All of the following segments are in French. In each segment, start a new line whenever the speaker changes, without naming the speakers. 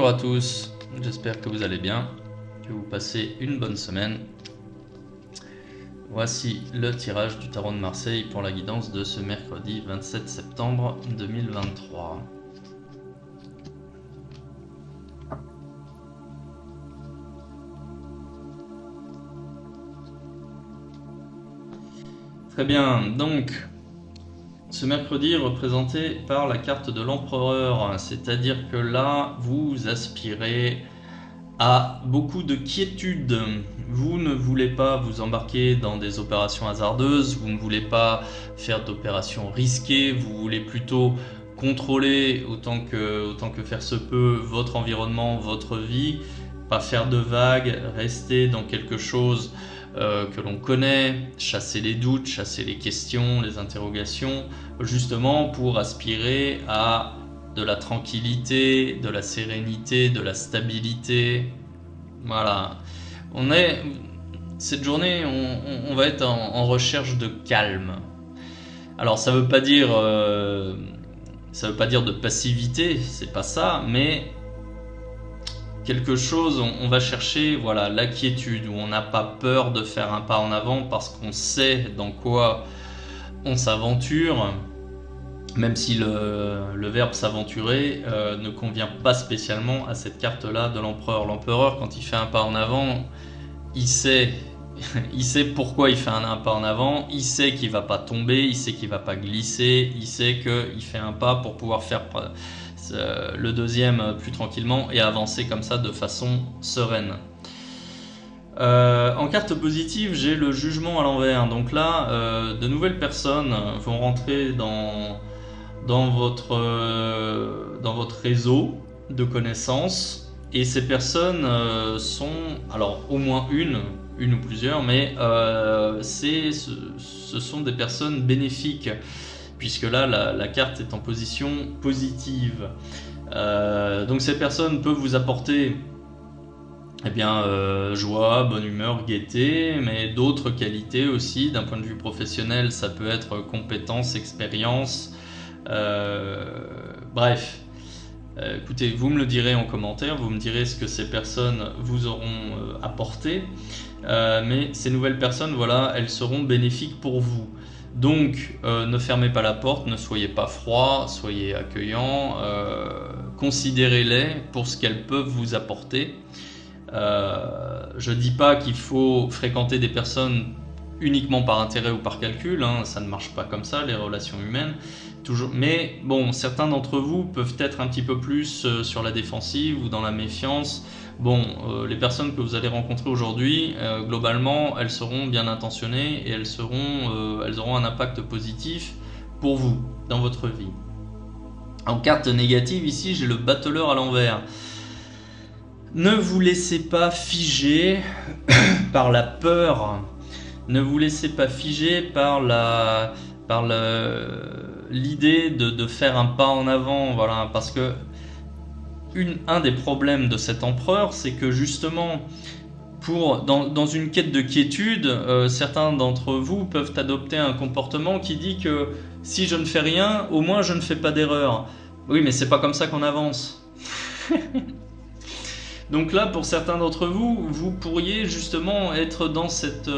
Bonjour à tous, j'espère que vous allez bien, que vous passez une bonne semaine. Voici le tirage du tarot de Marseille pour la guidance de ce mercredi 27 septembre 2023. Très bien, donc ce mercredi est représenté par la carte de l'empereur, c'est-à-dire que là, vous aspirez à beaucoup de quiétude. Vous ne voulez pas vous embarquer dans des opérations hasardeuses, vous ne voulez pas faire d'opérations risquées, vous voulez plutôt contrôler autant que faire se peut votre environnement, votre vie, pas faire de vagues, rester dans quelque chose que l'on connaît, chasser les doutes, chasser les questions, les interrogations, justement pour aspirer à de la tranquillité, de la sérénité, de la stabilité. Voilà. Cette journée, on va être en recherche de calme. Alors ça veut pas dire de passivité, c'est pas ça, mais quelque chose, on va chercher la quiétude, où on n'a pas peur de faire un pas en avant parce qu'on sait dans quoi on s'aventure, même si le verbe s'aventurer ne convient pas spécialement à cette carte-là de l'empereur. L'empereur, quand il fait un pas en avant, il sait pourquoi il fait un pas en avant, il sait qu'il va pas tomber, il sait qu'il va pas glisser, il sait qu'il fait un pas pour pouvoir faire le deuxième plus tranquillement et avancer comme ça de façon sereine. En carte positive, j'ai le jugement à l'envers. Donc là, de nouvelles personnes vont rentrer dans votre réseau de connaissances, et ces personnes sont, alors au moins une ou plusieurs, mais ce sont des personnes bénéfiques, puisque là la carte est en position positive. Donc ces personnes peuvent vous apporter joie, bonne humeur, gaieté, mais d'autres qualités aussi. D'un point de vue professionnel, ça peut être compétence, expérience, bref. Écoutez, vous me le direz en commentaire, vous me direz ce que ces personnes vous auront apporté, mais ces nouvelles personnes, elles seront bénéfiques pour vous. Donc ne fermez pas la porte, ne soyez pas froid, soyez accueillant, considérez-les pour ce qu'elles peuvent vous apporter. Je dis pas qu'il faut fréquenter des personnes uniquement par intérêt ou par calcul, ça ne marche pas comme ça, les relations humaines. Mais bon, certains d'entre vous peuvent être un petit peu plus sur la défensive ou dans la méfiance. Les personnes que vous allez rencontrer aujourd'hui, globalement, elles seront bien intentionnées et elles auront un impact positif pour vous, dans votre vie. En carte négative, ici, j'ai le battleur à l'envers. Ne vous laissez pas figer par la peur. Ne vous laissez pas figer par l'idée de faire un pas en avant, parce que un des problèmes de cet empereur, c'est que justement, dans une quête de quiétude, certains d'entre vous peuvent adopter un comportement qui dit que si je ne fais rien, au moins je ne fais pas d'erreur. Oui, mais c'est pas comme ça qu'on avance. Donc là, pour certains d'entre vous, vous pourriez justement être dans cette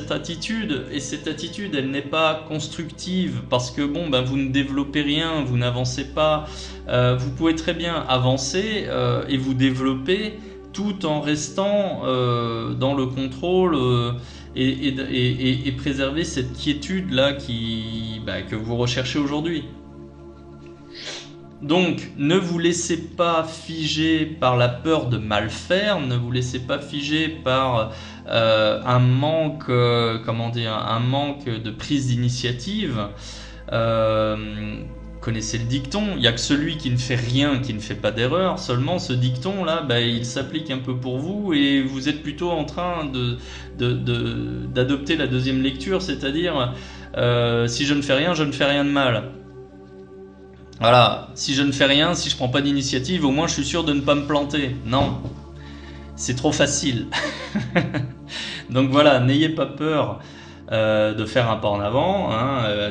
attitude, et cette attitude, elle n'est pas constructive, parce que vous ne développez rien, vous n'avancez pas. Vous pouvez très bien avancer et vous développer tout en restant dans le contrôle et préserver cette quiétude là que vous recherchez aujourd'hui. Donc, ne vous laissez pas figer par la peur de mal faire, ne vous laissez pas figer par un manque de prise d'initiative. Connaissez le dicton, il n'y a que celui qui ne fait rien qui ne fait pas d'erreur. Seulement, ce dicton-là, il s'applique un peu pour vous, et vous êtes plutôt en train d'adopter la deuxième lecture, c'est-à-dire si je ne fais rien, je ne fais rien de mal. Voilà, si je ne fais rien, si je prends pas d'initiative, au moins je suis sûr de ne pas me planter. Non, c'est trop facile. Donc voilà, n'ayez pas peur de faire un pas en avant,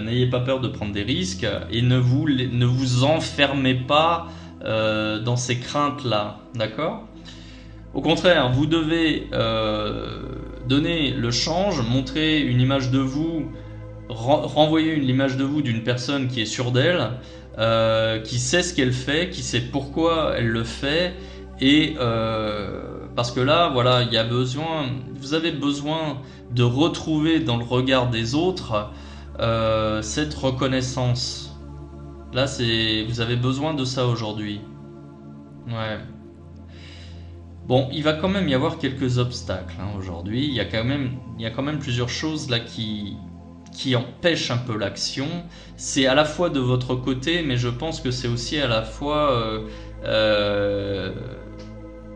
n'ayez pas peur de prendre des risques, et ne vous enfermez pas dans ces craintes-là, d'accord? Au contraire, vous devez donner le change, montrer une image de vous, renvoyer l'image de vous d'une personne qui est sûre d'elle, qui sait ce qu'elle fait, qui sait pourquoi elle le fait, et parce que là, voilà, vous avez besoin de retrouver dans le regard des autres cette reconnaissance. Là, vous avez besoin de ça aujourd'hui. Ouais. Bon, il va quand même y avoir quelques obstacles aujourd'hui. Il y a quand même plusieurs choses là qui empêchent un peu l'action. C'est à la fois de votre côté, mais je pense que c'est aussi à la fois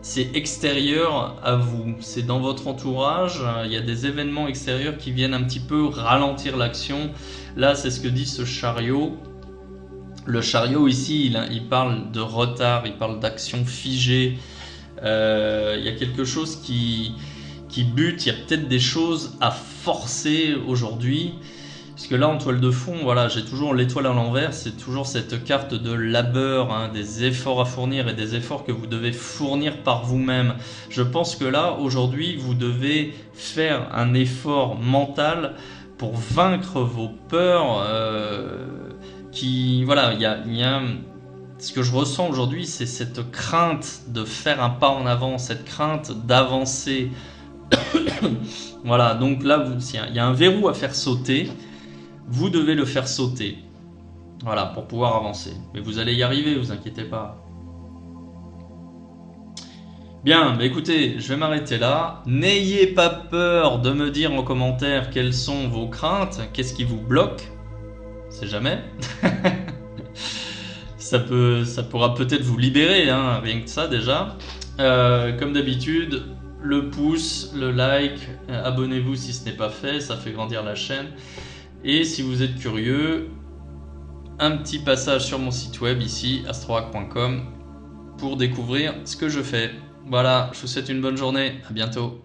c'est extérieur à vous. C'est dans votre entourage. Il y a des événements extérieurs qui viennent un petit peu ralentir l'action. Là, c'est ce que dit ce chariot. Le chariot ici, il parle de retard, il parle d'action figée. Il y a quelque chose qui bute, il y a peut-être des choses à forcer aujourd'hui. Parce que là, en toile de fond, voilà, j'ai toujours l'étoile à l'envers, c'est toujours cette carte de labeur, des efforts à fournir et des efforts que vous devez fournir par vous-même. Je pense que là, aujourd'hui, vous devez faire un effort mental pour vaincre vos peurs. Voilà, il y a ce que je ressens aujourd'hui, c'est cette crainte de faire un pas en avant, cette crainte d'avancer. Voilà, donc là, il y a un verrou à faire sauter. Vous devez le faire sauter. Voilà, pour pouvoir avancer. Mais vous allez y arriver, vous inquiétez pas. Bien, bah écoutez, je vais m'arrêter là. N'ayez pas peur de me dire en commentaire quelles sont vos craintes, qu'est-ce qui vous bloque. C'est jamais. Ça pourra peut-être vous libérer, rien que ça déjà. Comme d'habitude, le pouce, le like, abonnez-vous si ce n'est pas fait, ça fait grandir la chaîne. Et si vous êtes curieux, un petit passage sur mon site web ici, astrohack.com, pour découvrir ce que je fais. Voilà, je vous souhaite une bonne journée, à bientôt.